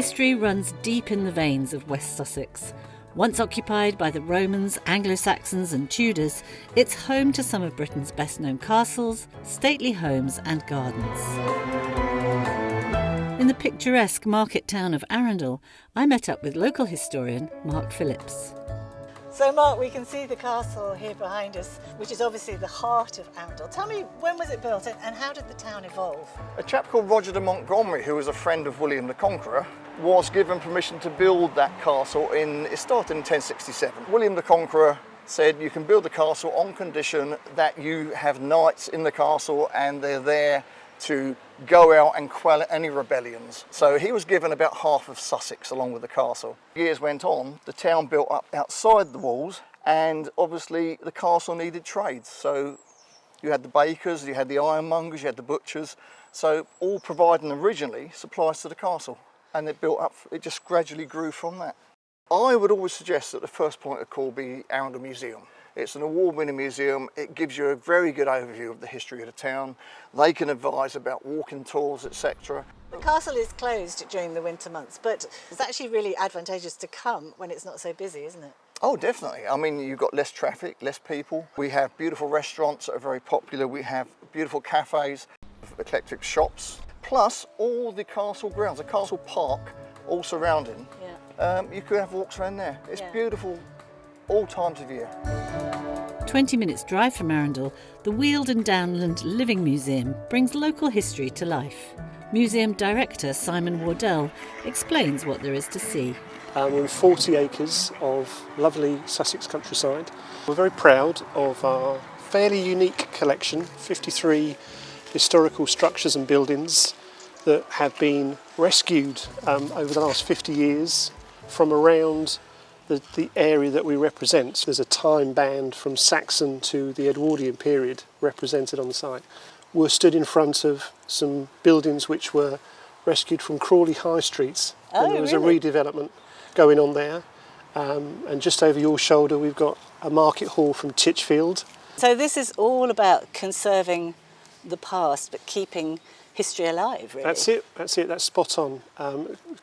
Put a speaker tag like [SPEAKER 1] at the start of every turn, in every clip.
[SPEAKER 1] History runs deep in the veins of West Sussex. Once occupied by the Romans, Anglo-Saxons and Tudors, it's home to some of Britain's best-known castles, stately homes and gardens. In the picturesque market town of Arundel, I met up with local historian Mark Phillips.
[SPEAKER 2] So Mark, we can see the castle here behind us, which is obviously the heart of Arundel. Tell me, when was it built and how did the town evolve?
[SPEAKER 3] A chap called Roger de Montgomery, who was a friend of William the Conqueror, was given permission to build that castle it started in 1067. William the Conqueror said you can build the castle on condition that you have knights in the castle and they're there to go out and quell any rebellions. So he was given about half of Sussex along with the castle. Years went on, the town built up outside the walls, and obviously the castle needed trades. So you had the bakers, you had the ironmongers, you had the butchers, so all providing originally supplies to the castle. And it built up, it just gradually grew from that. I would always suggest that the first point of call be Arundel Museum. It's an award-winning museum. It gives you a very good overview of the history of the town. They can advise about walking tours, etc.
[SPEAKER 2] The castle is closed during the winter months, but it's actually really advantageous to come when it's not so busy, isn't it?
[SPEAKER 3] Oh, definitely. I mean, you've got less traffic, less people. We have beautiful restaurants that are very popular. We have beautiful cafes, eclectic shops, plus all the castle grounds, the castle park, all surrounding.
[SPEAKER 2] Yeah.
[SPEAKER 3] You could have walks around there. It's beautiful all times of year.
[SPEAKER 1] 20 minutes drive from Arundel, the Weald and Downland Living Museum brings local history to life. Museum director Simon Wardell explains what there is to see.
[SPEAKER 4] We're in 40 acres of lovely Sussex countryside. We're very proud of our fairly unique collection, 53 historical structures and buildings that have been rescued over the last 50 years from around the area that we represent. There's a time band from Saxon to the Edwardian period represented on the site. We're stood in front of some buildings which were rescued from Crawley High Streets.
[SPEAKER 2] Oh,
[SPEAKER 4] and there was
[SPEAKER 2] really?
[SPEAKER 4] a redevelopment going on there. And just over your shoulder we've got a market hall from Titchfield.
[SPEAKER 2] So this is all about conserving the past but keeping history alive, really.
[SPEAKER 4] That's it, that's spot on.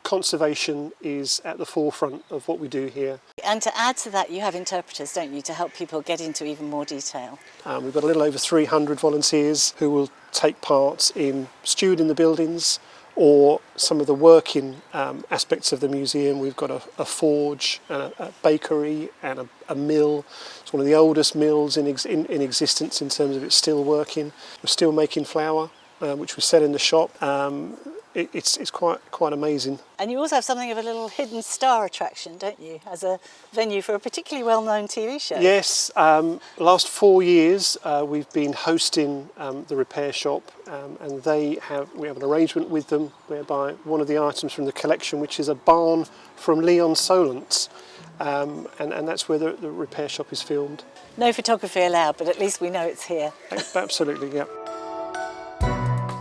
[SPEAKER 4] Conservation is at the forefront of what we do here.
[SPEAKER 2] And to add to that, you have interpreters, don't you, to help people get into even more detail?
[SPEAKER 4] We've got a little over 300 volunteers who will take part in stewarding the buildings or some of the working aspects of the museum. We've got a forge, and a bakery and a mill. It's one of the oldest mills in existence in terms of it's still working. We're still making flour, which we sell in the shop. It's quite amazing.
[SPEAKER 2] And you also have something of a little hidden star attraction, don't you, as a venue for a particularly well-known TV show?
[SPEAKER 4] Yes, last 4 years we've been hosting the repair shop, and we have an arrangement with them whereby one of the items from the collection, which is a barn from Leon Solent's, and that's where the repair shop is filmed.
[SPEAKER 2] No photography allowed, but at least we know it's here.
[SPEAKER 4] Absolutely, yeah.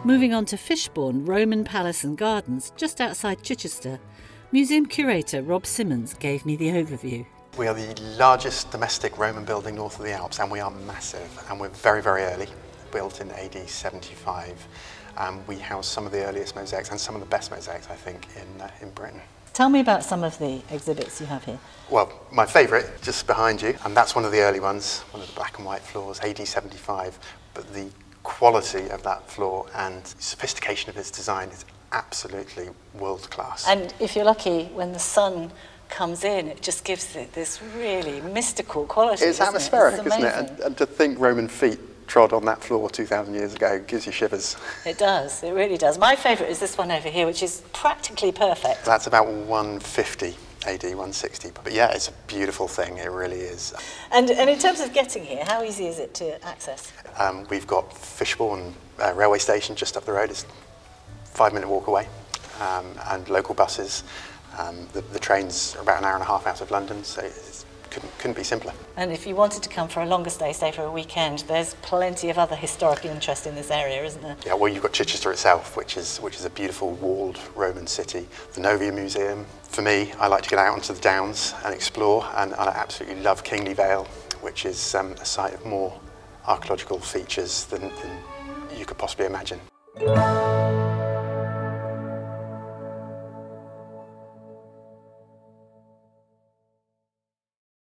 [SPEAKER 1] Moving on to Fishbourne Roman Palace and Gardens, just outside Chichester, museum curator Rob Simmons gave me the overview.
[SPEAKER 5] We are the largest domestic Roman building north of the Alps, and we are massive, and we're very, very early, built in AD 75. We house some of the earliest mosaics and some of the best mosaics, I think, in Britain.
[SPEAKER 2] Tell me about some of the exhibits you have here.
[SPEAKER 5] Well, my favourite, just behind you, and that's one of the early ones, one of the black and white floors, AD 75, but the quality of that floor and sophistication of its design is absolutely world class.
[SPEAKER 2] And if you're lucky, when the sun comes in, it just gives it this really mystical quality.
[SPEAKER 5] It's atmospheric, isn't it? And to think Roman feet trod on that floor 2,000 years ago gives you shivers.
[SPEAKER 2] It does, it really does. My favourite is this one over here, which is practically perfect.
[SPEAKER 5] That's about 150 AD 160, but yeah, it's a beautiful thing, it really is.
[SPEAKER 2] And in terms of getting here, how easy is it to access?
[SPEAKER 5] We've got Fishbourne railway station just up the road, it's a 5-minute walk away, and local buses. The trains are about an hour and a half out of London, so it couldn't be simpler.
[SPEAKER 2] And if you wanted to come for a longer stay for a weekend, there's plenty of other historical interest in this area, isn't there?
[SPEAKER 5] Yeah, well, you've got Chichester itself, which is a beautiful walled Roman city. The Novia Museum. For me, I like to get out onto the Downs and explore, and I absolutely love Kingley Vale, which is a site of more archaeological features than you could possibly imagine.